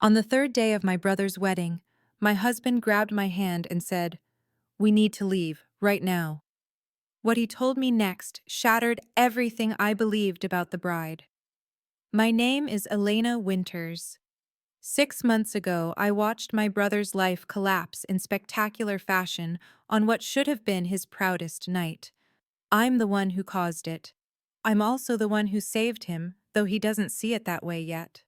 On the third day of my brother's wedding, my husband grabbed my hand and said, "We need to leave, right now." What he told me next shattered everything I believed about the bride. My name is Elena Winters. 6 months ago, I watched my brother's life collapse in spectacular fashion on what should have been his proudest night. I'm the one who caused it. I'm also the one who saved him, though he doesn't see it that way yet.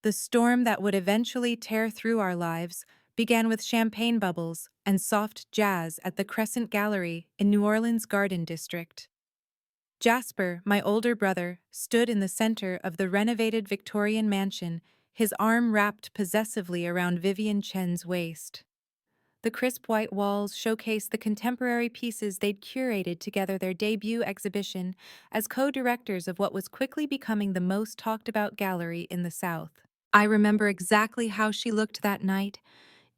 The storm that would eventually tear through our lives began with champagne bubbles and soft jazz at the Crescent Gallery in New Orleans' Garden District. Jasper, my older brother, stood in the center of the renovated Victorian mansion, his arm wrapped possessively around Vivian Chen's waist. The crisp white walls showcased the contemporary pieces they'd curated together their debut exhibition as co-directors of what was quickly becoming the most talked-about gallery in the South. I remember exactly how she looked that night,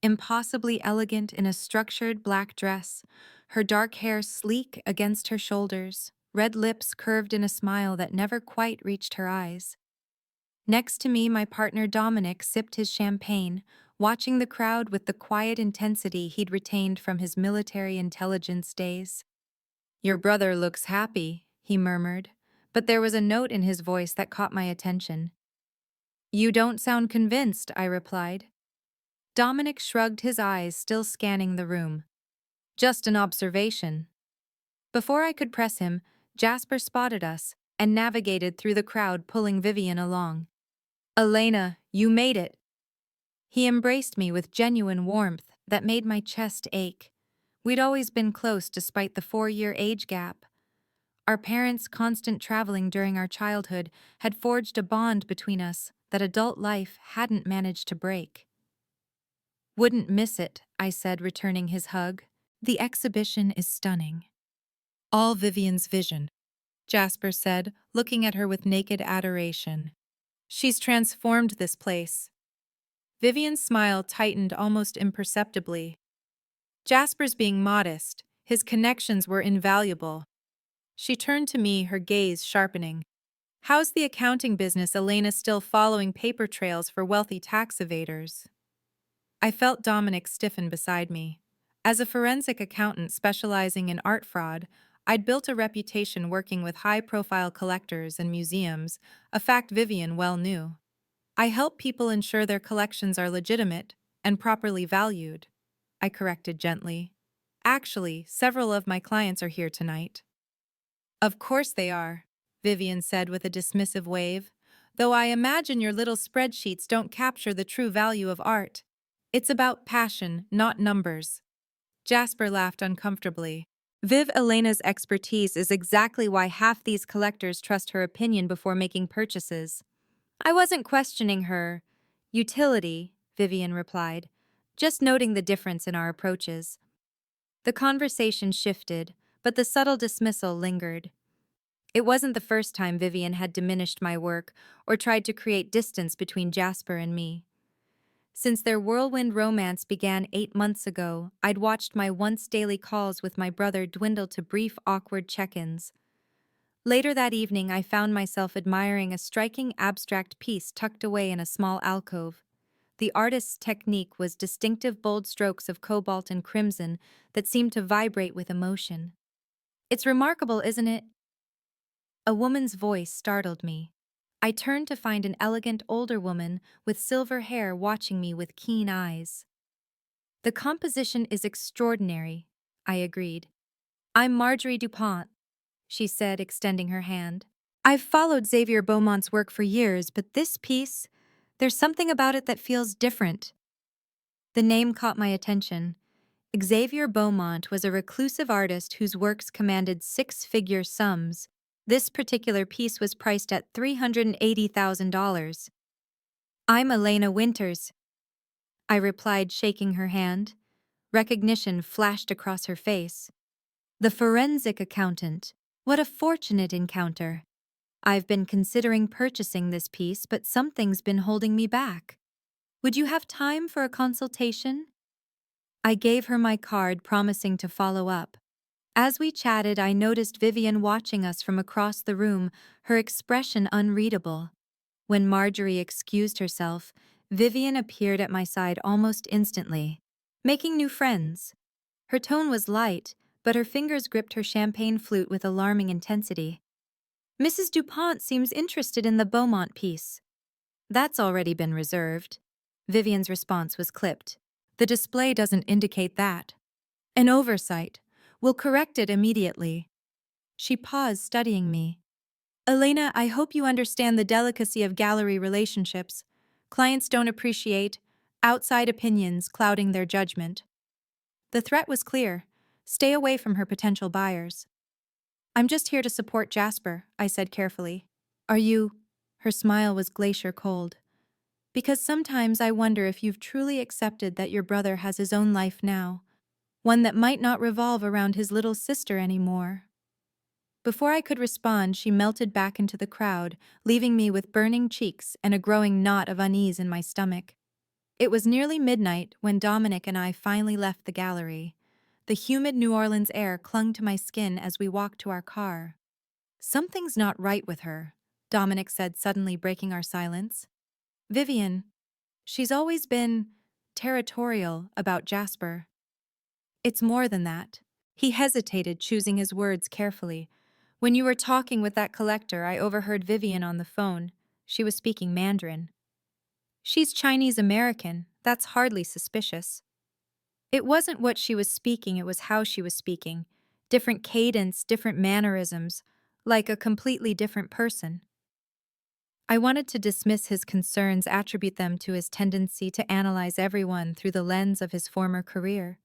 impossibly elegant in a structured black dress, her dark hair sleek against her shoulders, red lips curved in a smile that never quite reached her eyes. Next to me, my partner Dominic sipped his champagne, watching the crowd with the quiet intensity he'd retained from his military intelligence days. "Your brother looks happy," he murmured, but there was a note in his voice that caught my attention. "You don't sound convinced," I replied. Dominic shrugged his eyes, still scanning the room. "Just an observation." Before I could press him, Jasper spotted us and navigated through the crowd, pulling Vivian along. "Elena, you made it." He embraced me with genuine warmth that made my chest ache. We'd always been close despite the 4-year age gap. Our parents' constant traveling during our childhood had forged a bond between us that adult life hadn't managed to break. "Wouldn't miss it," I said, returning his hug. "The exhibition is stunning." "All Vivian's vision," Jasper said, looking at her with naked adoration. "She's transformed this place." Vivian's smile tightened almost imperceptibly. Jasper's being modest, his connections were invaluable. She turned to me, her gaze sharpening. "How's the accounting business? Elena still following paper trails for wealthy tax evaders?" I felt Dominic stiffen beside me. As a forensic accountant specializing in art fraud, I'd built a reputation working with high-profile collectors and museums, a fact Vivian well knew. "I help people ensure their collections are legitimate and properly valued," I corrected gently. "Actually, several of my clients are here tonight." "Of course they are," Vivian said with a dismissive wave, "though I imagine your little spreadsheets don't capture the true value of art. It's about passion, not numbers." Jasper laughed uncomfortably. Elena's expertise is exactly why half these collectors trust her opinion before making purchases." "I wasn't questioning her utility," Vivian replied, "just noting the difference in our approaches." The conversation shifted, but the subtle dismissal lingered. It wasn't the first time Vivian had diminished my work or tried to create distance between Jasper and me. Since their whirlwind romance began 8 months ago, I'd watched my once daily calls with my brother dwindle to brief, awkward check-ins. Later that evening, I found myself admiring a striking abstract piece tucked away in a small alcove. The artist's technique was distinctive bold strokes of cobalt and crimson that seemed to vibrate with emotion. "It's remarkable, isn't it?" A woman's voice startled me. I turned to find an elegant older woman with silver hair watching me with keen eyes. "The composition is extraordinary," I agreed. "I'm Marjorie Dupont," she said, extending her hand. "I've followed Xavier Beaumont's work for years, but this piece, there's something about it that feels different." The name caught my attention. Xavier Beaumont was a reclusive artist whose works commanded six-figure sums. This particular piece was priced at $380,000. "I'm Elena Winters," I replied, shaking her hand. Recognition flashed across her face. "The forensic accountant. What a fortunate encounter. I've been considering purchasing this piece, but something's been holding me back. Would you have time for a consultation?" I gave her my card, promising to follow up. As we chatted, I noticed Vivian watching us from across the room, her expression unreadable. When Marjorie excused herself, Vivian appeared at my side almost instantly, making new friends. Her tone was light, but her fingers gripped her champagne flute with alarming intensity. Mrs. Dupont seems interested in the Beaumont piece. That's already been reserved. Vivian's response was clipped. The display doesn't indicate that. An oversight. We'll correct it immediately. She paused, studying me. Elena, I hope you understand the delicacy of gallery relationships. Clients don't appreciate outside opinions clouding their judgment. The threat was clear. Stay away from her potential buyers. I'm just here to support Jasper, I said carefully. Are you? Her smile was glacier cold. Because sometimes I wonder if you've truly accepted that your brother has his own life now, one that might not revolve around his little sister anymore. Before I could respond, she melted back into the crowd, leaving me with burning cheeks and a growing knot of unease in my stomach. It was nearly midnight when Dominic and I finally left the gallery. The humid New Orleans air clung to my skin as we walked to our car. Something's not right with her, Dominic said, suddenly breaking our silence. Vivian, she's always been territorial about Jasper. It's more than that. He hesitated, choosing his words carefully. When you were talking with that collector, I overheard Vivian on the phone. She was speaking Mandarin. She's Chinese American. That's hardly suspicious. It wasn't what she was speaking, it was how she was speaking. Different cadence, different mannerisms, like a completely different person. I wanted to dismiss his concerns, attribute them to his tendency to analyze everyone through the lens of his former career.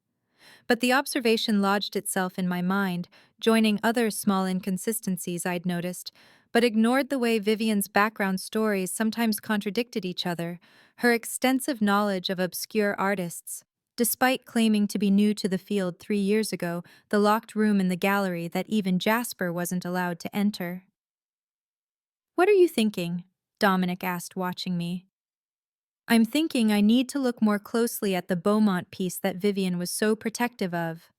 But the observation lodged itself in my mind, joining other small inconsistencies I'd noticed, but ignored the way Vivian's background stories sometimes contradicted each other, her extensive knowledge of obscure artists. Despite claiming to be new to the field 3 years ago, the locked room in the gallery that even Jasper wasn't allowed to enter. What are you thinking? Dominic asked, watching me. I'm thinking I need to look more closely at the Beaumont piece that Vivian was so protective of.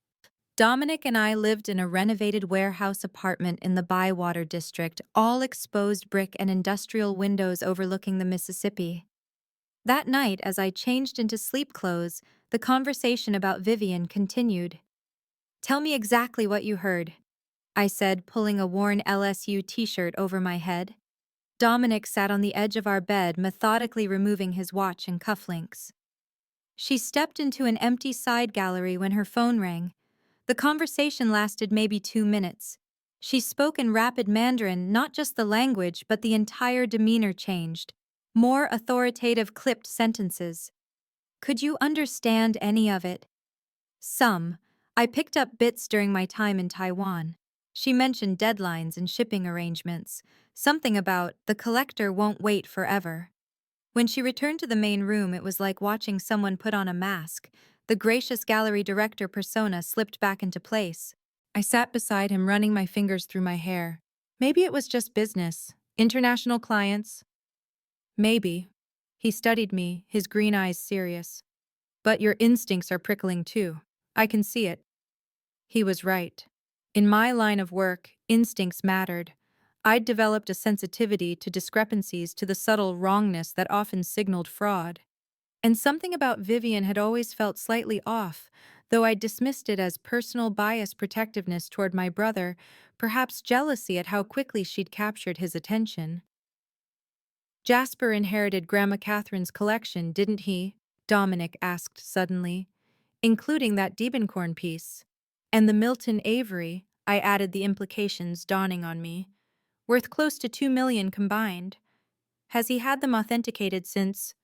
Dominic and I lived in a renovated warehouse apartment in the Bywater district, all exposed brick and industrial windows overlooking the Mississippi. That night, as I changed into sleep clothes, the conversation about Vivian continued. Tell me exactly what you heard, I said, pulling a worn LSU t-shirt over my head. Dominic sat on the edge of our bed, methodically removing his watch and cufflinks. She stepped into an empty side gallery when her phone rang. The conversation lasted maybe 2 minutes. She spoke in rapid Mandarin, not just the language, but the entire demeanor changed. More authoritative, clipped sentences. Could you understand any of it? Some. I picked up bits during my time in Taiwan. She mentioned deadlines and shipping arrangements. Something about the collector won't wait forever. When she returned to the main room, it was like watching someone put on a mask. The gracious gallery director persona slipped back into place. I sat beside him, running my fingers through my hair. Maybe it was just business. International clients? Maybe. He studied me, his green eyes serious. But your instincts are prickling too. I can see it. He was right. In my line of work, instincts mattered. I'd developed a sensitivity to discrepancies, to the subtle wrongness that often signaled fraud. And something about Vivian had always felt slightly off, though I dismissed it as personal bias, protectiveness toward my brother, perhaps jealousy at how quickly she'd captured his attention. Jasper inherited Grandma Catherine's collection, didn't he? Dominic asked suddenly. Including that Diebenkorn piece. And the Milton Avery, I added, the implications dawning on me. Worth close to $2 million combined. Has he had them authenticated since?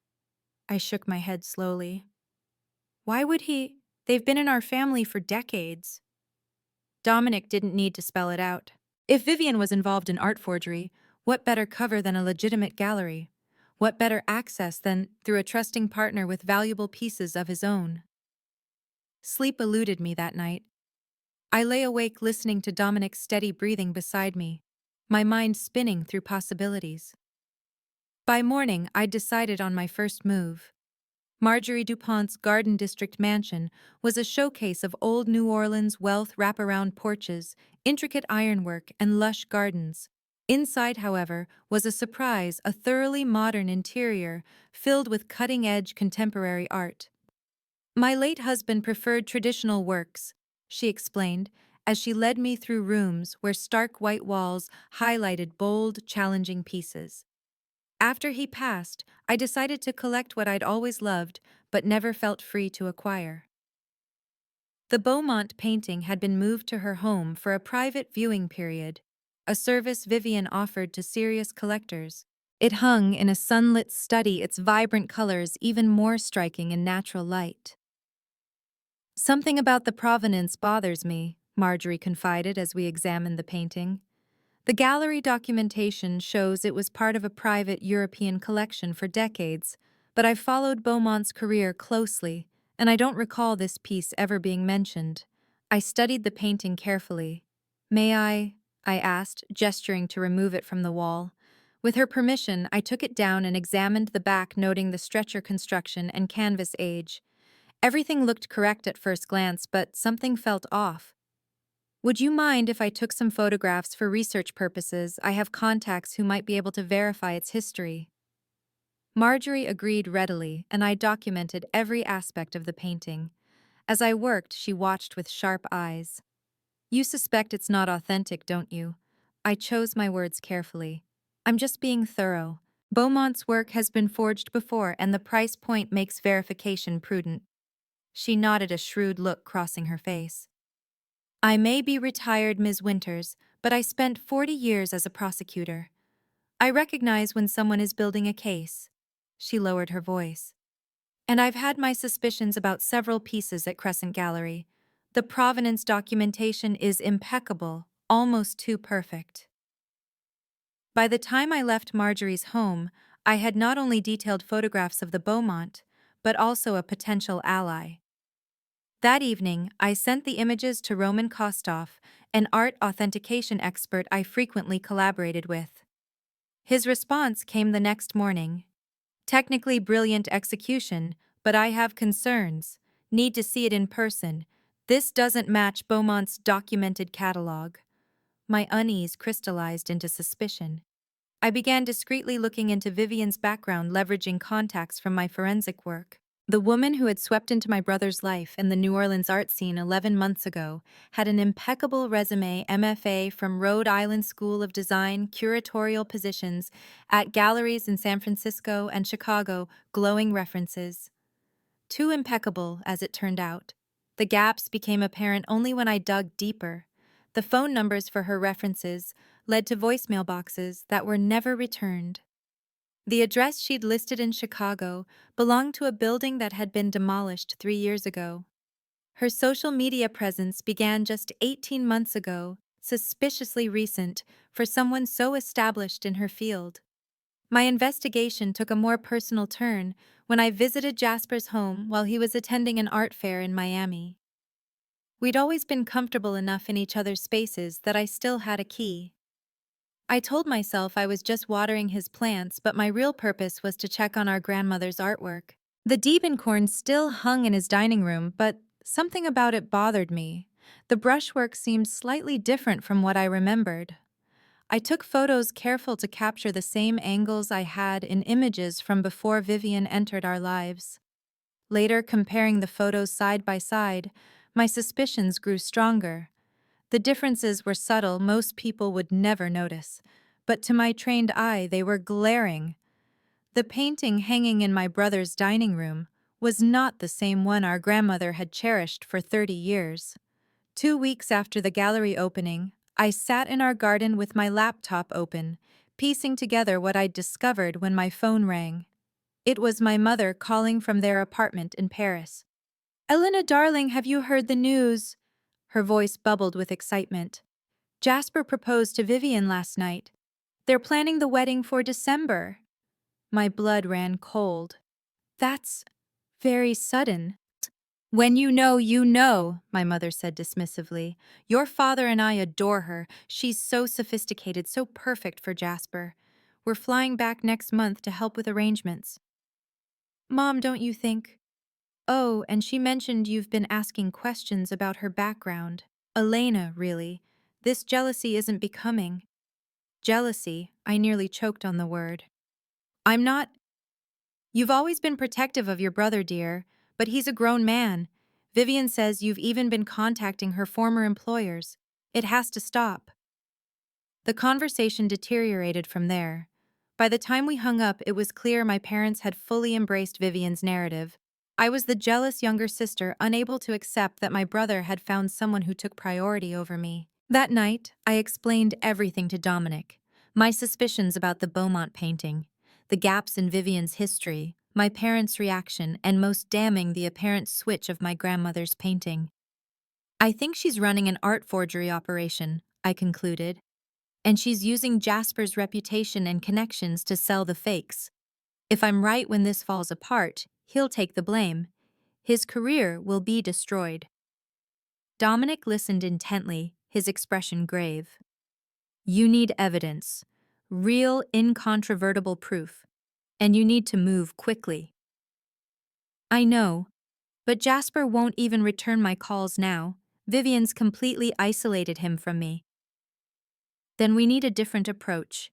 I shook my head slowly. Why would he? They've been in our family for decades. Dominic didn't need to spell it out. If Vivian was involved in art forgery, what better cover than a legitimate gallery? What better access than through a trusting partner with valuable pieces of his own? Sleep eluded me that night. I lay awake listening to Dominic's steady breathing beside me, my mind spinning through possibilities. By morning, I'd decided on my first move. Marjorie DuPont's Garden District mansion was a showcase of old New Orleans wealth, wraparound porches, intricate ironwork, and lush gardens. Inside, however, was a surprise, a thoroughly modern interior filled with cutting-edge contemporary art. My late husband preferred traditional works, she explained, as she led me through rooms where stark white walls highlighted bold, challenging pieces. After he passed, I decided to collect what I'd always loved but never felt free to acquire. The Beaumont painting had been moved to her home for a private viewing period, a service Vivian offered to serious collectors. It hung in a sunlit study, its vibrant colors even more striking in natural light. Something about the provenance bothers me, Marjorie confided as we examined the painting. The gallery documentation shows it was part of a private European collection for decades, but I've followed Beaumont's career closely, and I don't recall this piece ever being mentioned. I studied the painting carefully. May I asked, gesturing to remove it from the wall. With her permission, I took it down and examined the back, noting the stretcher construction and canvas age. Everything looked correct at first glance, but something felt off. Would you mind if I took some photographs for research purposes? I have contacts who might be able to verify its history. Marjorie agreed readily, and I documented every aspect of the painting. As I worked, she watched with sharp eyes. You suspect it's not authentic, don't you? I chose my words carefully. I'm just being thorough. Beaumont's work has been forged before, and the price point makes verification prudent. She nodded, a shrewd look crossing her face. I may be retired, Ms. Winters, but I spent 40 years as a prosecutor. I recognize when someone is building a case. She lowered her voice. And I've had my suspicions about several pieces at Crescent Gallery. The provenance documentation is impeccable, almost too perfect. By the time I left Marjorie's home, I had not only detailed photographs of the Beaumont, but also a potential ally. That evening, I sent the images to Roman Kostoff, an art authentication expert I frequently collaborated with. His response came the next morning. Technically brilliant execution, but I have concerns. Need to see it in person. This doesn't match Beaumont's documented catalog. My unease crystallized into suspicion. I began discreetly looking into Vivian's background, leveraging contacts from my forensic work. The woman who had swept into my brother's life in the New Orleans art scene 11 months ago had an impeccable resume, MFA from Rhode Island School of Design, curatorial positions at galleries in San Francisco and Chicago, glowing references. Too impeccable, as it turned out. The gaps became apparent only when I dug deeper. The phone numbers for her references led to voicemail boxes that were never returned. The address she'd listed in Chicago belonged to a building that had been demolished 3 years ago. Her social media presence began just 18 months ago, suspiciously recent for someone so established in her field. My investigation took a more personal turn when I visited Jasper's home while he was attending an art fair in Miami. We'd always been comfortable enough in each other's spaces that I still had a key. I told myself I was just watering his plants, but my real purpose was to check on our grandmother's artwork. The Diebenkorn still hung in his dining room, but something about it bothered me. The brushwork seemed slightly different from what I remembered. I took photos careful to capture the same angles I had in images from before Vivian entered our lives. Later, comparing the photos side by side, my suspicions grew stronger. The differences were subtle, most people would never notice, but to my trained eye they were glaring. The painting hanging in my brother's dining room was not the same one our grandmother had cherished for 30 years. 2 weeks after the gallery opening, I sat in our garden with my laptop open, piecing together what I'd discovered when my phone rang. It was my mother calling from their apartment in Paris. "Elena, darling, have you heard the news?" Her voice bubbled with excitement. "Jasper proposed to Vivian last night. They're planning the wedding for December." My blood ran cold. "That's very sudden." "When you know," my mother said dismissively. "Your father and I adore her. She's so sophisticated, so perfect for Jasper. We're flying back next month to help with arrangements." "Mom, don't you think—" "Oh, and she mentioned you've been asking questions about her background." "Elena, really. This jealousy isn't becoming." Jealousy, I nearly choked on the word. I'm not. You've always been protective of your brother, dear, but he's a grown man. Vivian says you've even been contacting her former employers. It has to stop. The conversation deteriorated from there. By the time we hung up, it was clear my parents had fully embraced Vivian's narrative. I was the jealous younger sister, unable to accept that my brother had found someone who took priority over me. That night, I explained everything to Dominic. My suspicions about the Beaumont painting, the gaps in Vivian's history, my parents' reaction, and most damning, the apparent switch of my grandmother's painting. I think she's running an art forgery operation, I concluded. And she's using Jasper's reputation and connections to sell the fakes. If I'm right when this falls apart, he'll take the blame. His career will be destroyed. Dominic listened intently, his expression grave. You need evidence, real, incontrovertible proof, and you need to move quickly. I know, but Jasper won't even return my calls now. Vivian's completely isolated him from me. Then we need a different approach.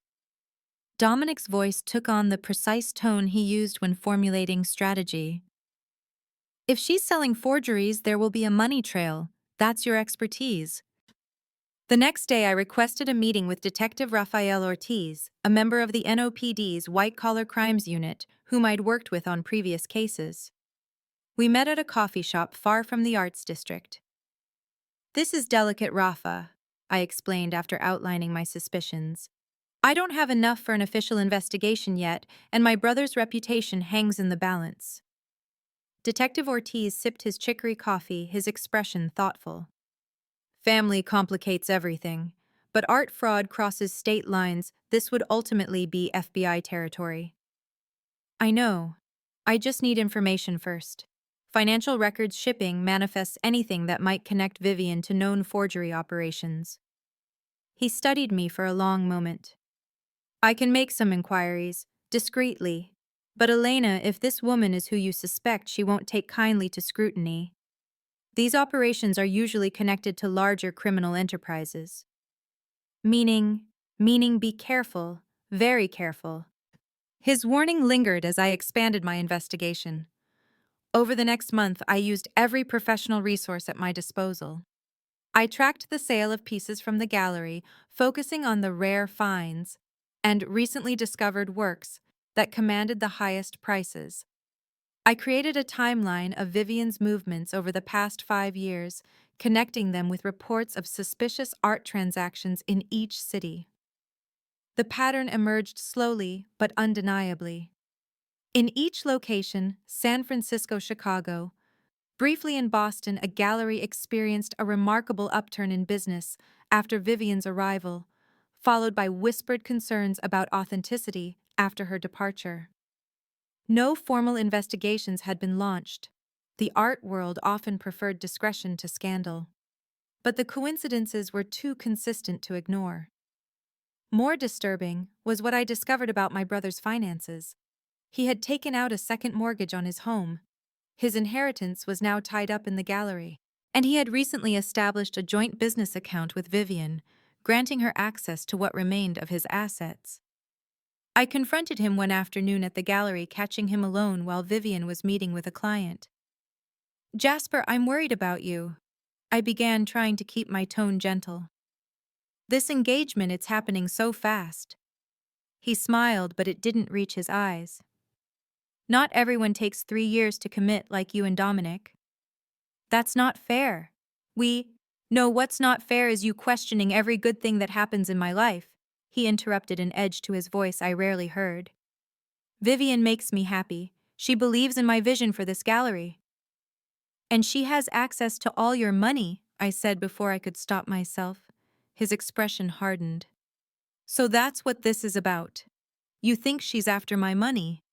Dominic's voice took on the precise tone he used when formulating strategy. If she's selling forgeries, there will be a money trail. That's your expertise. The next day, I requested a meeting with Detective Rafael Ortiz, a member of the NOPD's white-collar crimes unit, whom I'd worked with on previous cases. We met at a coffee shop far from the arts district. This is delicate, Rafa, I explained after outlining my suspicions. I don't have enough for an official investigation yet, and my brother's reputation hangs in the balance. Detective Ortiz sipped his chicory coffee, his expression thoughtful. Family complicates everything, but art fraud crosses state lines. This would ultimately be FBI territory. I know. I just need information first. Financial records shipping manifests anything that might connect Vivian to known forgery operations. He studied me for a long moment. I can make some inquiries, discreetly. But Elena, if this woman is who you suspect, she won't take kindly to scrutiny. These operations are usually connected to larger criminal enterprises. Meaning be careful, very careful. His warning lingered as I expanded my investigation. Over the next month, I used every professional resource at my disposal. I tracked the sale of pieces from the gallery, focusing on the rare finds and recently discovered works that commanded the highest prices. I created a timeline of Vivian's movements over the past 5 years, connecting them with reports of suspicious art transactions in each city. The pattern emerged slowly but undeniably. In each location, San Francisco, Chicago, briefly in Boston, a gallery experienced a remarkable upturn in business after Vivian's arrival, followed by whispered concerns about authenticity after her departure. No formal investigations had been launched. The art world often preferred discretion to scandal. But the coincidences were too consistent to ignore. More disturbing was what I discovered about my brother's finances. He had taken out a second mortgage on his home. His inheritance was now tied up in the gallery, and he had recently established a joint business account with Vivian, granting her access to what remained of his assets. I confronted him one afternoon at the gallery, catching him alone while Vivian was meeting with a client. "Jasper, I'm worried about you." I began, trying to keep my tone gentle. "This engagement, it's happening so fast." He smiled, but it didn't reach his eyes. "Not everyone takes 3 years to commit like you and Dominic." "That's not fair." No, what's not fair is you questioning every good thing that happens in my life," he interrupted, an edge to his voice I rarely heard. "Vivian makes me happy. She believes in my vision for this gallery." "And she has access to all your money," I said before I could stop myself. His expression hardened. "So that's what this is about. You think she's after my money?"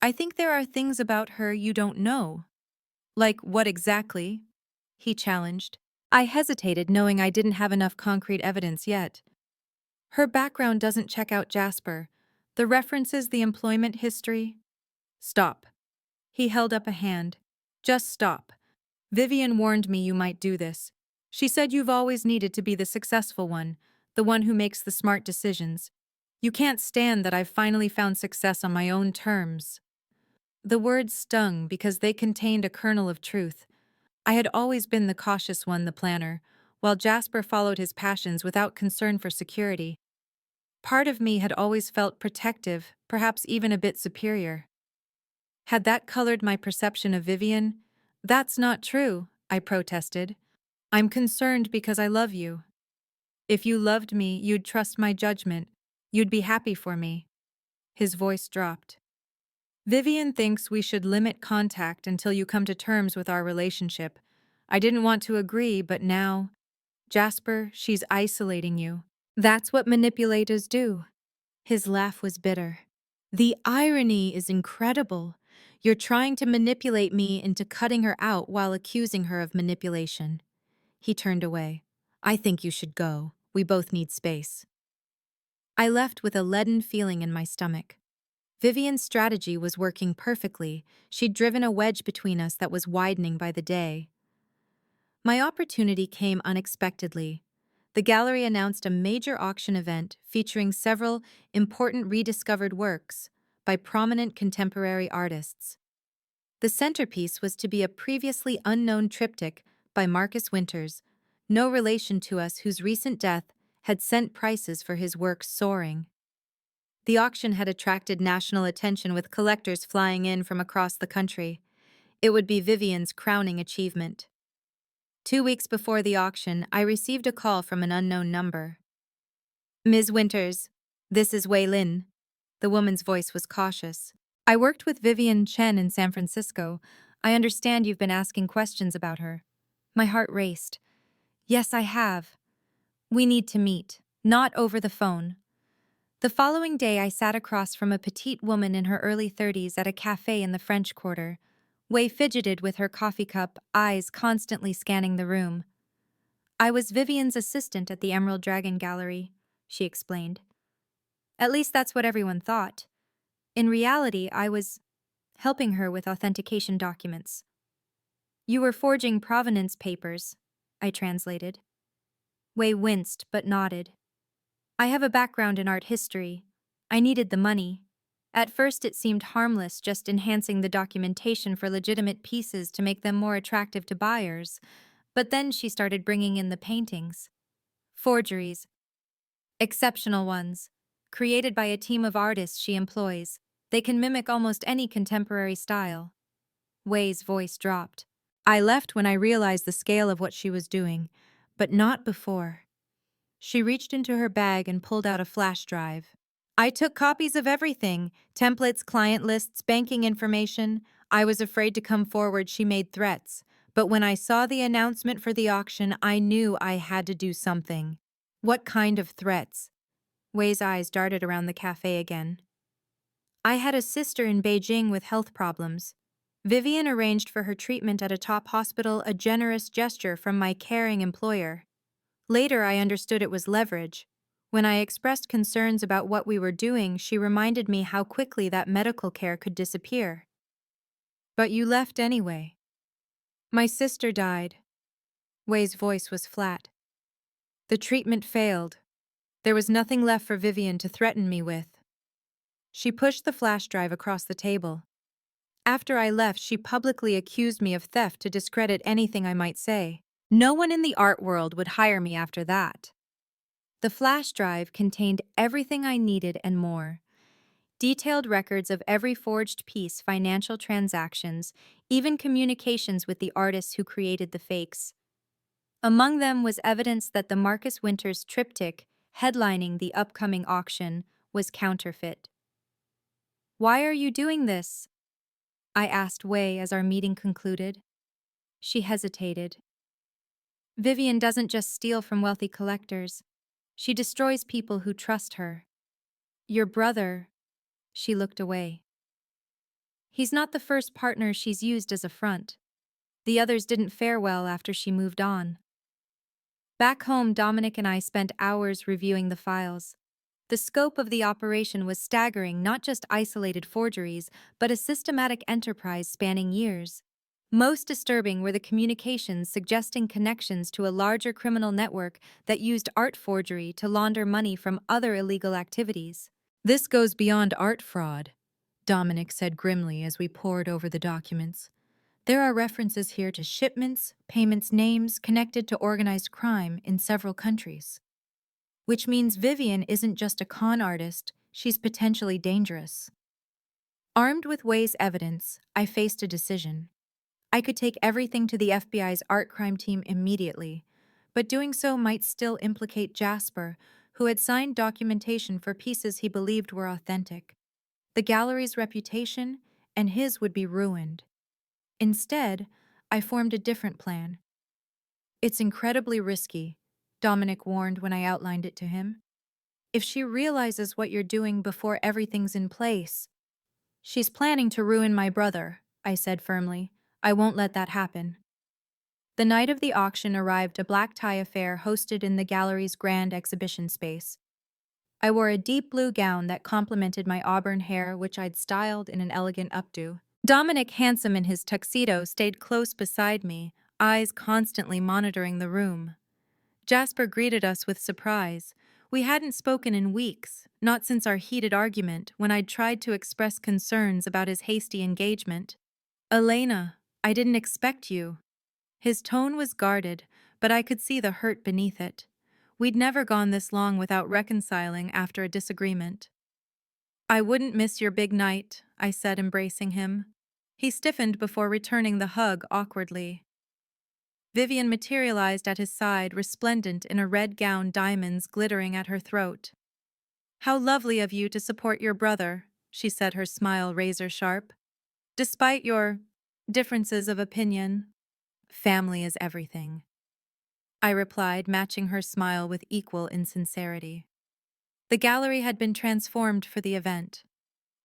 "I think there are things about her you don't know." "Like what exactly?" he challenged. I hesitated, knowing I didn't have enough concrete evidence yet. "Her background doesn't check out Jasper. The references, the employment history." "Stop." He held up a hand. "Just stop. Vivian warned me you might do this. She said you've always needed to be the successful one, the one who makes the smart decisions. You can't stand that I've finally found success on my own terms." The words stung because they contained a kernel of truth. I had always been the cautious one, the planner, while Jasper followed his passions without concern for security. Part of me had always felt protective, perhaps even a bit superior. Had that colored my perception of Vivian? "That's not true," I protested. "I'm concerned because I love you. If you loved me, you'd trust my judgment. You'd be happy for me." His voice dropped. "Vivian thinks we should limit contact until you come to terms with our relationship. I didn't want to agree, but now, Jasper, she's isolating you. That's what manipulators do." His laugh was bitter. "The irony is incredible. You're trying to manipulate me into cutting her out while accusing her of manipulation." He turned away. "I think you should go. We both need space." I left with a leaden feeling in my stomach. Vivian's strategy was working perfectly. She'd driven a wedge between us that was widening by the day. My opportunity came unexpectedly. The gallery announced a major auction event featuring several important rediscovered works by prominent contemporary artists. The centerpiece was to be a previously unknown triptych by Marcus Winters, no relation to us, whose recent death had sent prices for his work soaring. The auction had attracted national attention, with collectors flying in from across the country. It would be Vivian's crowning achievement. 2 weeks before the auction, I received a call from an unknown number. "Ms. Winters, this is Wei Lin." The woman's voice was cautious. "I worked with Vivian Chen in San Francisco. I understand you've been asking questions about her." My heart raced. "Yes, I have. We need to meet, not over the phone." The following day, I sat across from a petite woman in her early 30s at a cafe in the French Quarter. Wei fidgeted with her coffee cup, eyes constantly scanning the room. "I was Vivian's assistant at the Emerald Dragon Gallery," she explained. "At least that's what everyone thought. In reality, I was helping her with authentication documents." "You were forging provenance papers," I translated. Wei winced but nodded. "I have a background in art history. I needed the money. At first it seemed harmless, just enhancing the documentation for legitimate pieces to make them more attractive to buyers. But then she started bringing in the paintings. Forgeries. Exceptional ones. Created by a team of artists she employs. They can mimic almost any contemporary style." Wei's voice dropped. "I left when I realized the scale of what she was doing, but not before." She reached into her bag and pulled out a flash drive. "I took copies of everything: templates, client lists, banking information. I was afraid to come forward. She made threats. But when I saw the announcement for the auction, I knew I had to do something." "What kind of threats?" Wei's eyes darted around the cafe again. "I had a sister in Beijing with health problems. Vivian arranged for her treatment at a top hospital, a generous gesture from my caring employer. Later, I understood it was leverage. When I expressed concerns about what we were doing, she reminded me how quickly that medical care could disappear." "But you left anyway." "My sister died." Wei's voice was flat. "The treatment failed. There was nothing left for Vivian to threaten me with." She pushed the flash drive across the table. "After I left, she publicly accused me of theft to discredit anything I might say. No one in the art world would hire me after that." The flash drive contained everything I needed and more. Detailed records of every forged piece, financial transactions, even communications with the artists who created the fakes. Among them was evidence that the Marcus Winters triptych, headlining the upcoming auction, was counterfeit. "Why are you doing this?" I asked Wei as our meeting concluded. She hesitated. "Vivian doesn't just steal from wealthy collectors. She destroys people who trust her. Your brother..." She looked away. "He's not the first partner she's used as a front. The others didn't fare well after she moved on." Back home, Dominic and I spent hours reviewing the files. The scope of the operation was staggering: not just isolated forgeries, but a systematic enterprise spanning years. Most disturbing were the communications suggesting connections to a larger criminal network that used art forgery to launder money from other illegal activities. This goes beyond art fraud, Dominic said grimly as we pored over the documents. There are references here to shipments, payments names connected to organized crime in several countries. Which means Vivian isn't just a con artist, she's potentially dangerous. Armed with Way's evidence, I faced a decision. I could take everything to the FBI's art crime team immediately, but doing so might still implicate Jasper, who had signed documentation for pieces he believed were authentic. The gallery's reputation and his would be ruined. Instead, I formed a different plan. It's incredibly risky, Dominic warned when I outlined it to him. If she realizes what you're doing before everything's in place, she's planning to ruin my brother, I said firmly. I won't let that happen. The night of the auction arrived a black tie affair hosted in the gallery's grand exhibition space. I wore a deep blue gown that complemented my auburn hair, which I'd styled in an elegant updo. Dominic, handsome in his tuxedo, stayed close beside me, eyes constantly monitoring the room. Jasper greeted us with surprise. We hadn't spoken in weeks, not since our heated argument when I'd tried to express concerns about his hasty engagement. Elena, I didn't expect you. His tone was guarded, but I could see the hurt beneath it. We'd never gone this long without reconciling after a disagreement. I wouldn't miss your big night, I said, embracing him. He stiffened before returning the hug awkwardly. Vivian materialized at his side, resplendent in a red gown, diamonds glittering at her throat. How lovely of you to support your brother, she said, her smile razor-sharp. Despite your differences of opinion, family is everything. I replied, matching her smile with equal insincerity. The gallery had been transformed for the event.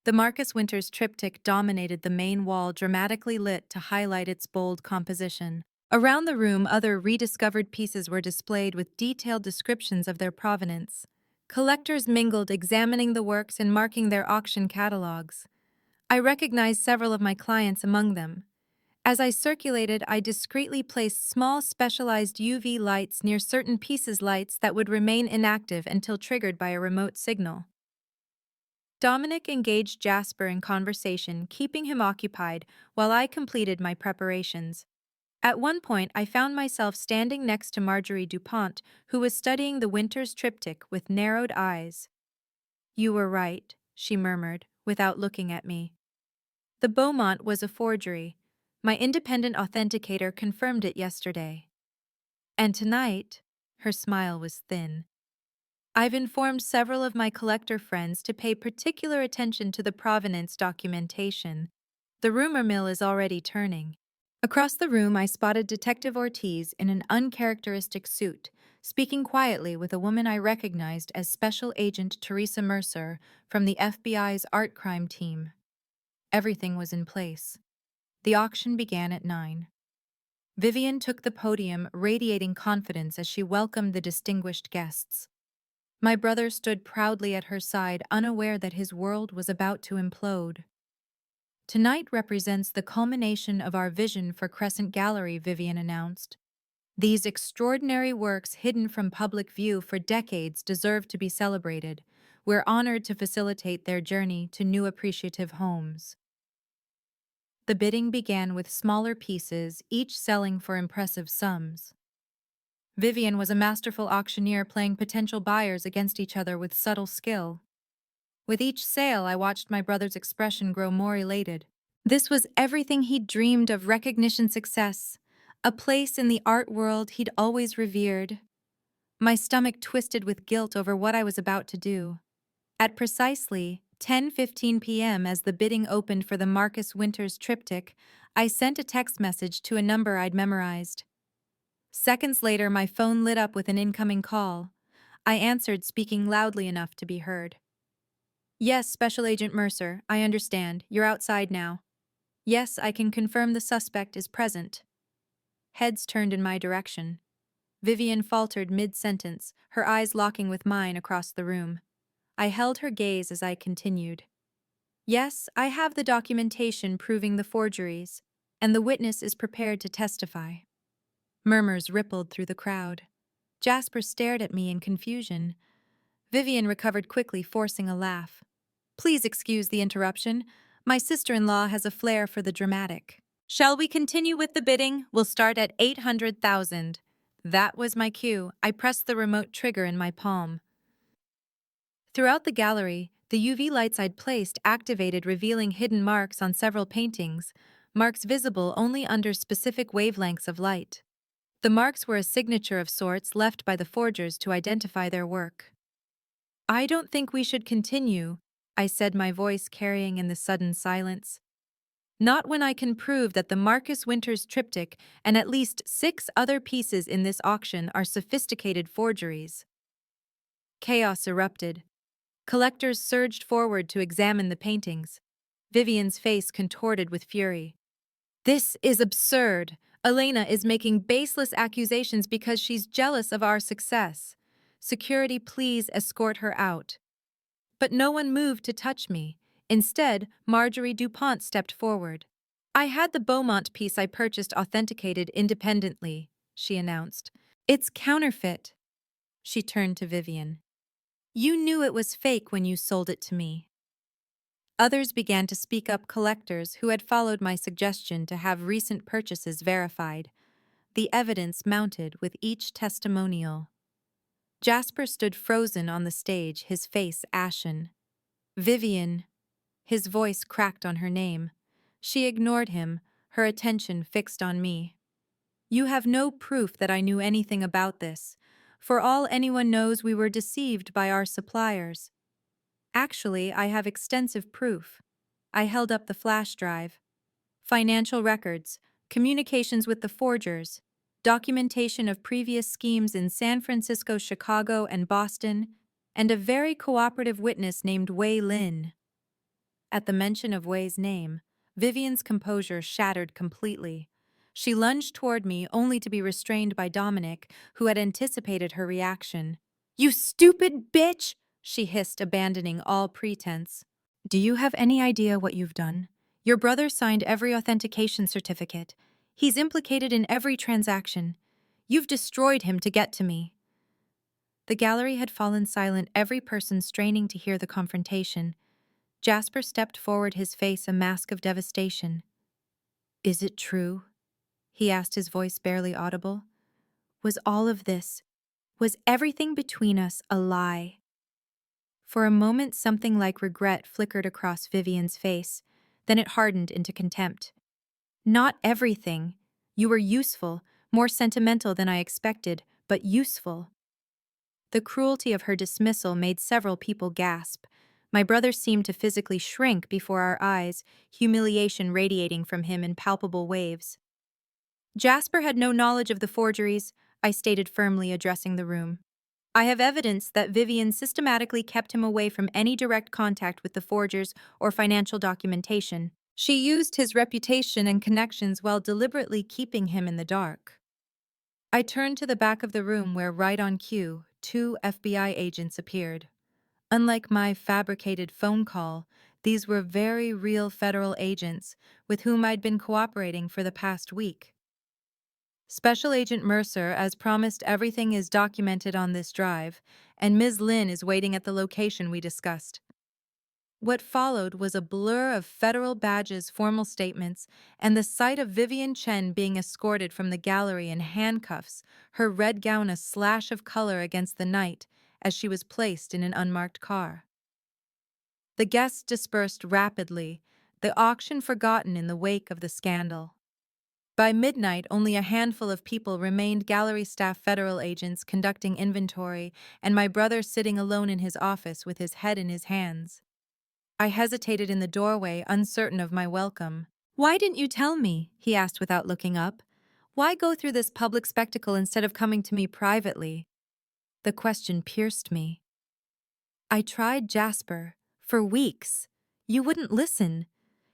The Marcus Winters triptych dominated the main wall, dramatically lit to highlight its bold composition. Around the room, other rediscovered pieces were displayed with detailed descriptions of their provenance. Collectors mingled, examining the works and marking their auction catalogs. I recognized several of my clients among them. As I circulated, I discreetly placed small specialized UV lights near certain pieces, lights that would remain inactive until triggered by a remote signal. Dominic engaged Jasper in conversation, keeping him occupied while I completed my preparations. At one point, I found myself standing next to Marjorie DuPont, who was studying the Winters triptych with narrowed eyes. You were right, she murmured, without looking at me. The Beaumont was a forgery. My independent authenticator confirmed it yesterday. And tonight, her smile was thin. I've informed several of my collector friends to pay particular attention to the provenance documentation. The rumor mill is already turning. Across the room, I spotted Detective Ortiz in an uncharacteristic suit, speaking quietly with a woman I recognized as Special Agent Teresa Mercer from the FBI's art crime team. Everything was in place. The auction began at 9. Vivian took the podium, radiating confidence as she welcomed the distinguished guests. My brother stood proudly at her side, unaware that his world was about to implode. Tonight represents the culmination of our vision for Crescent Gallery, Vivian announced. These extraordinary works, hidden from public view for decades, deserve to be celebrated. We're honored to facilitate their journey to new appreciative homes. The bidding began with smaller pieces, each selling for impressive sums. Vivian was a masterful auctioneer, playing potential buyers against each other with subtle skill. With each sale, I watched my brother's expression grow more elated. This was everything he'd dreamed of: recognition, success, a place in the art world he'd always revered. My stomach twisted with guilt over what I was about to do. At precisely 10:15 p.m., as the bidding opened for the Marcus Winters triptych, I sent a text message to a number I'd memorized. Seconds later, my phone lit up with an incoming call. I answered, speaking loudly enough to be heard. Yes, Special Agent Mercer, I understand. You're outside now. Yes, I can confirm the suspect is present. Heads turned in my direction. Vivian faltered mid-sentence, her eyes locking with mine across the room. I held her gaze as I continued. Yes, I have the documentation proving the forgeries, and the witness is prepared to testify. Murmurs rippled through the crowd. Jasper stared at me in confusion. Vivian recovered quickly, forcing a laugh. Please excuse the interruption. My sister-in-law has a flair for the dramatic. Shall we continue with the bidding? We'll start at 800,000. That was my cue. I pressed the remote trigger in my palm. Throughout the gallery, the UV lights I'd placed activated, revealing hidden marks on several paintings, marks visible only under specific wavelengths of light. The marks were a signature of sorts left by the forgers to identify their work. I don't think we should continue, I said, my voice carrying in the sudden silence. Not when I can prove that the Marcus Winters triptych and at least 6 other pieces in this auction are sophisticated forgeries. Chaos erupted. Collectors surged forward to examine the paintings. Vivian's face contorted with fury. This is absurd. Elena is making baseless accusations because she's jealous of our success. Security, please escort her out. But no one moved to touch me. Instead, Marjorie DuPont stepped forward. I had the Beaumont piece I purchased authenticated independently, she announced. It's counterfeit. She turned to Vivian. You knew it was fake when you sold it to me. Others began to speak up, collectors who had followed my suggestion to have recent purchases verified. The evidence mounted with each testimonial. Jasper stood frozen on the stage, his face ashen. Vivian. His voice cracked on her name. She ignored him, her attention fixed on me. You have no proof that I knew anything about this. For all anyone knows, we were deceived by our suppliers. Actually, I have extensive proof. I held up the flash drive. Financial records, communications with the forgers, documentation of previous schemes in San Francisco, Chicago, and Boston, and a very cooperative witness named Wei Lin. At the mention of Wei's name, Vivian's composure shattered completely. She lunged toward me, only to be restrained by Dominic, who had anticipated her reaction. You stupid bitch! She hissed, abandoning all pretense. Do you have any idea what you've done? Your brother signed every authentication certificate. He's implicated in every transaction. You've destroyed him to get to me. The gallery had fallen silent, every person straining to hear the confrontation. Jasper stepped forward, his face a mask of devastation. Is it true? He asked, his voice barely audible. Was all of this, was everything between us a lie? For a moment, something like regret flickered across Vivian's face, then it hardened into contempt. Not everything. You were useful, more sentimental than I expected, but useful. The cruelty of her dismissal made several people gasp. My brother seemed to physically shrink before our eyes, humiliation radiating from him in palpable waves. Jasper had no knowledge of the forgeries, I stated firmly, addressing the room. I have evidence that Vivian systematically kept him away from any direct contact with the forgers or financial documentation. She used his reputation and connections while deliberately keeping him in the dark. I turned to the back of the room where, right on cue, 2 FBI agents appeared. Unlike my fabricated phone call, these were very real federal agents with whom I'd been cooperating for the past week. Special Agent Mercer, as promised, everything is documented on this drive, and Ms. Lin is waiting at the location we discussed. What followed was a blur of federal badges, formal statements, and the sight of Vivian Chen being escorted from the gallery in handcuffs, her red gown a slash of color against the night, as she was placed in an unmarked car. The guests dispersed rapidly, the auction forgotten in the wake of the scandal. By midnight, only a handful of people remained, gallery staff, federal agents conducting inventory, and my brother sitting alone in his office with his head in his hands. I hesitated in the doorway, uncertain of my welcome. Why didn't you tell me? He asked without looking up. Why go through this public spectacle instead of coming to me privately? The question pierced me. I tried, Jasper, for weeks. You wouldn't listen.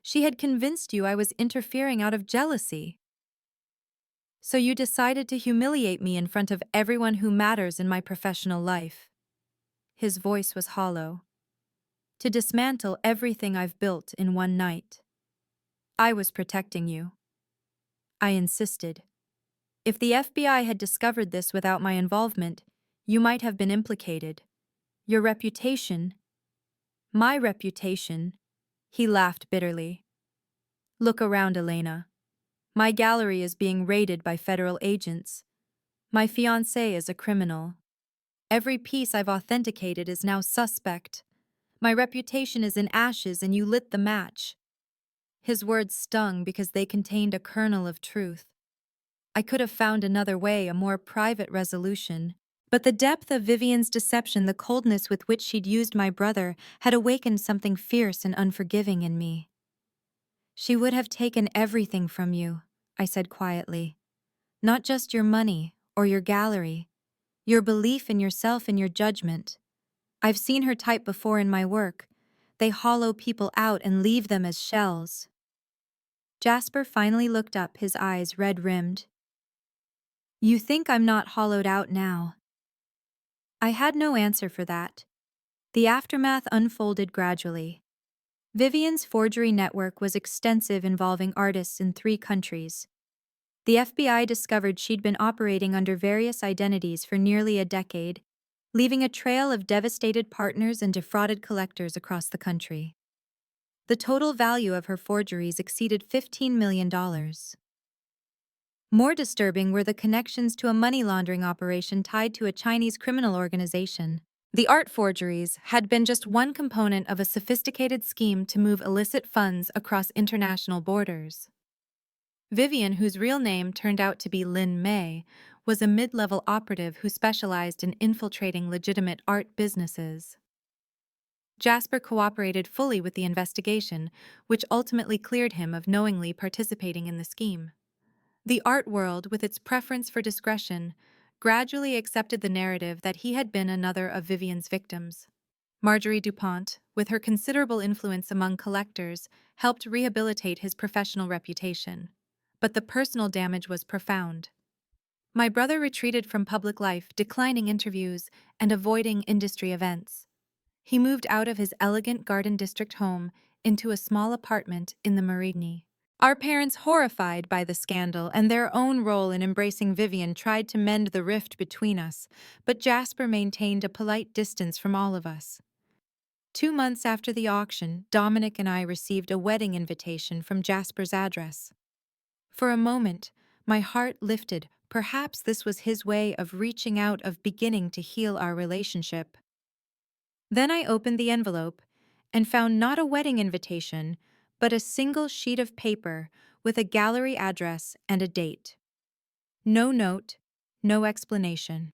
She had convinced you I was interfering out of jealousy. So you decided to humiliate me in front of everyone who matters in my professional life. His voice was hollow. To dismantle everything I've built in one night. I was protecting you. I insisted. If the FBI had discovered this without my involvement, you might have been implicated. Your reputation, my reputation, he laughed bitterly. Look around, Elena. My gallery is being raided by federal agents. My fiancé is a criminal. Every piece I've authenticated is now suspect. My reputation is in ashes and you lit the match. His words stung because they contained a kernel of truth. I could have found another way, a more private resolution. But the depth of Vivian's deception, the coldness with which she'd used my brother, had awakened something fierce and unforgiving in me. She would have taken everything from you, I said quietly. Not just your money or your gallery, your belief in yourself and your judgment. I've seen her type before in my work. They hollow people out and leave them as shells. Jasper finally looked up, his eyes red-rimmed. You think I'm not hollowed out now? I had no answer for that. The aftermath unfolded gradually. Vivian's forgery network was extensive, involving artists in 3 countries. The FBI discovered she'd been operating under various identities for nearly a decade, leaving a trail of devastated partners and defrauded collectors across the country. The total value of her forgeries exceeded $15 million. More disturbing were the connections to a money laundering operation tied to a Chinese criminal organization. The art forgeries had been just one component of a sophisticated scheme to move illicit funds across international borders. Vivian, whose real name turned out to be Lin May, was a mid-level operative who specialized in infiltrating legitimate art businesses. Jasper cooperated fully with the investigation, which ultimately cleared him of knowingly participating in the scheme. The art world, with its preference for discretion, gradually accepted the narrative that he had been another of Vivian's victims. Marjorie DuPont, with her considerable influence among collectors, helped rehabilitate his professional reputation. But the personal damage was profound. My brother retreated from public life, declining interviews and avoiding industry events. He moved out of his elegant Garden District home into a small apartment in the Marigny. Our parents, horrified by the scandal and their own role in embracing Vivian, tried to mend the rift between us, but Jasper maintained a polite distance from all of us. 2 months after the auction, Dominic and I received a wedding invitation from Jasper's address. For a moment, my heart lifted. Perhaps this was his way of reaching out, of beginning to heal our relationship. Then I opened the envelope and found not a wedding invitation, but a single sheet of paper with a gallery address and a date. No note, no explanation.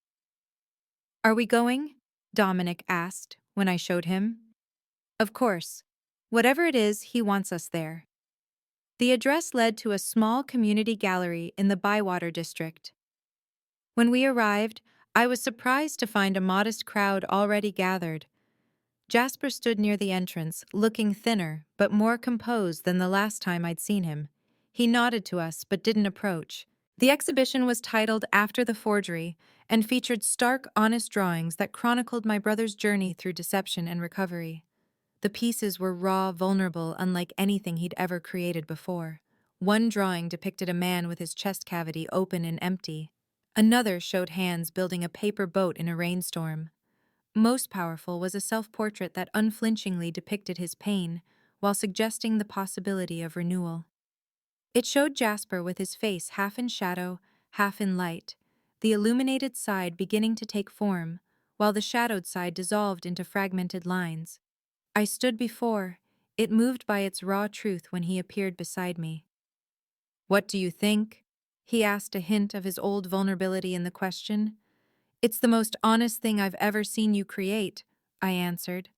Are we going? Dominic asked when I showed him. Of course. Whatever it is, he wants us there. The address led to a small community gallery in the Bywater district. When we arrived, I was surprised to find a modest crowd already gathered. Jasper stood near the entrance, looking thinner but more composed than the last time I'd seen him. He nodded to us but didn't approach. The exhibition was titled After the Forgery and featured stark, honest drawings that chronicled my brother's journey through deception and recovery. The pieces were raw, vulnerable, unlike anything he'd ever created before. One drawing depicted a man with his chest cavity open and empty. Another showed hands building a paper boat in a rainstorm. Most powerful was a self-portrait that unflinchingly depicted his pain while suggesting the possibility of renewal. It showed Jasper with his face half in shadow, half in light, the illuminated side beginning to take form, while the shadowed side dissolved into fragmented lines. I stood before it, moved by its raw truth when he appeared beside me. "What do you think?" he asked, a hint of his old vulnerability in the question. "It's the most honest thing I've ever seen you create," I answered.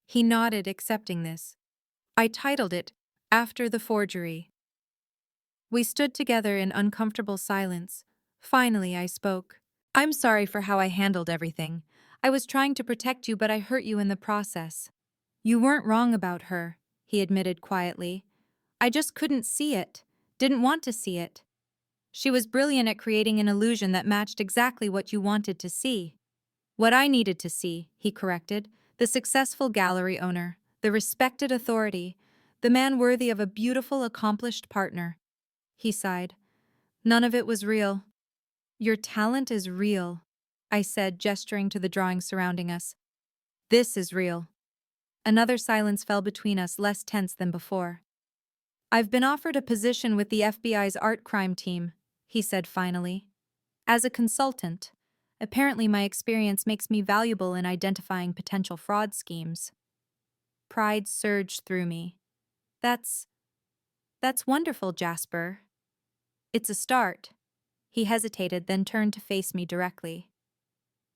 He nodded, accepting this. I titled it, After the Forgery. We stood together in uncomfortable silence. Finally, I spoke. "I'm sorry for how I handled everything. I was trying to protect you, but I hurt you in the process." "You weren't wrong about her," he admitted quietly. "I just couldn't see it, didn't want to see it. She was brilliant at creating an illusion that matched exactly what you wanted to see." "What I needed to see," he corrected, "the successful gallery owner, the respected authority, the man worthy of a beautiful, accomplished partner." He sighed. None of it was real. Your talent is real, I said, gesturing to the drawing surrounding us. This is real. Another silence fell between us, less tense than before. I've been offered a position with the FBI's art crime team, he said finally. As a consultant, apparently my experience makes me valuable in identifying potential fraud schemes. Pride surged through me. That's wonderful, Jasper. It's a start. He hesitated, then turned to face me directly.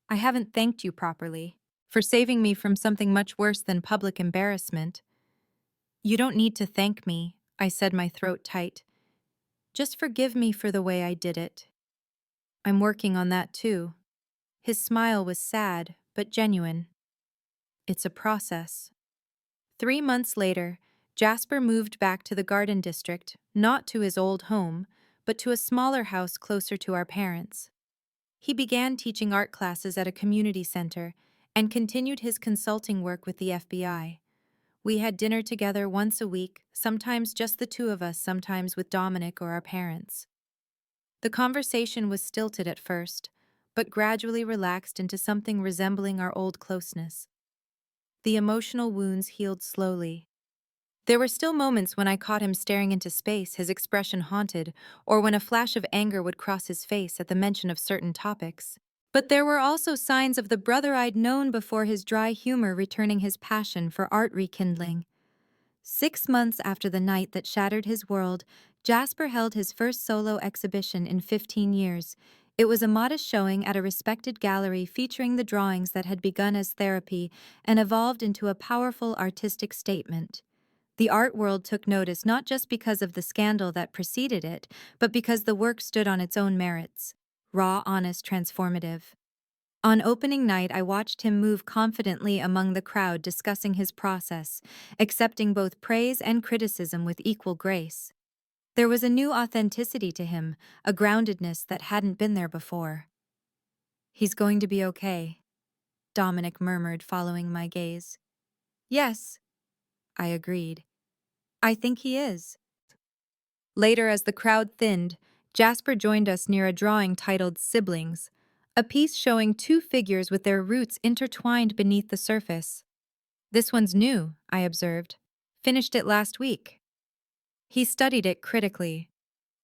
I haven't thanked you properly for saving me from something much worse than public embarrassment. You don't need to thank me, I said, my throat tight. Just forgive me for the way I did it. I'm working on that too. His smile was sad, but genuine. It's a process. 3 months later, Jasper moved back to the Garden District, not to his old home, but to a smaller house closer to our parents. He began teaching art classes at a community center and continued his consulting work with the FBI. We had dinner together once a week, sometimes just the two of us, sometimes with Dominic or our parents. The conversation was stilted at first, but gradually relaxed into something resembling our old closeness. The emotional wounds healed slowly. There were still moments when I caught him staring into space, his expression haunted, or when a flash of anger would cross his face at the mention of certain topics. But there were also signs of the brother I'd known before, his dry humor returning, his passion for art rekindling. 6 months after the night that shattered his world, Jasper held his first solo exhibition in 15 years. It was a modest showing at a respected gallery featuring the drawings that had begun as therapy and evolved into a powerful artistic statement. The art world took notice not just because of the scandal that preceded it, but because the work stood on its own merits. Raw, honest, transformative. On opening night, I watched him move confidently among the crowd, discussing his process, accepting both praise and criticism with equal grace. There was a new authenticity to him, a groundedness that hadn't been there before. He's going to be okay, Dominic murmured, following my gaze. Yes, I agreed. I think he is. Later, as the crowd thinned, Jasper joined us near a drawing titled Siblings, a piece showing two figures with their roots intertwined beneath the surface. This one's new, I observed. Finished it last week. He studied it critically.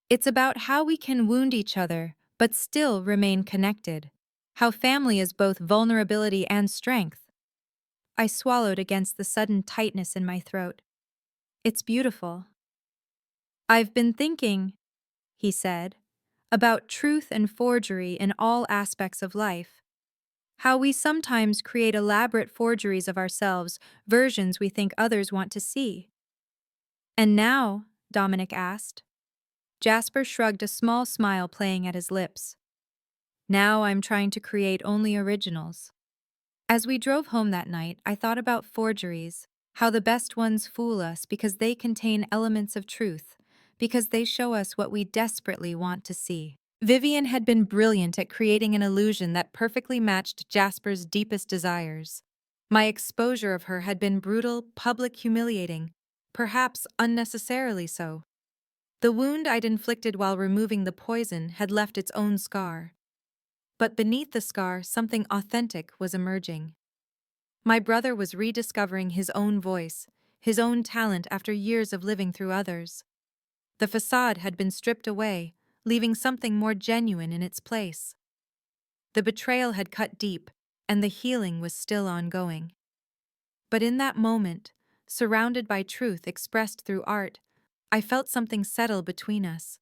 It's about how we can wound each other, but still remain connected. How family is both vulnerability and strength. I swallowed against the sudden tightness in my throat. It's beautiful. I've been thinking, he said, about truth and forgery in all aspects of life. How we sometimes create elaborate forgeries of ourselves, versions we think others want to see. And now, Dominic asked. Jasper shrugged, a small smile playing at his lips. Now I'm trying to create only originals. As we drove home that night, I thought about forgeries, how the best ones fool us because they contain elements of truth, because they show us what we desperately want to see. Vivian had been brilliant at creating an illusion that perfectly matched Jasper's deepest desires. My exposure of her had been brutal, public, humiliating, perhaps unnecessarily so. The wound I'd inflicted while removing the poison had left its own scar. But beneath the scar, something authentic was emerging. My brother was rediscovering his own voice, his own talent after years of living through others. The facade had been stripped away, leaving something more genuine in its place. The betrayal had cut deep, and the healing was still ongoing. But in that moment, surrounded by truth expressed through art, I felt something settle between us.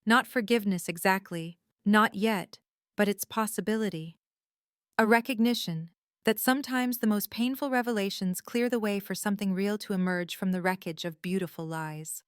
Not forgiveness exactly, not yet, but its possibility. A recognition that sometimes the most painful revelations clear the way for something real to emerge from the wreckage of beautiful lies.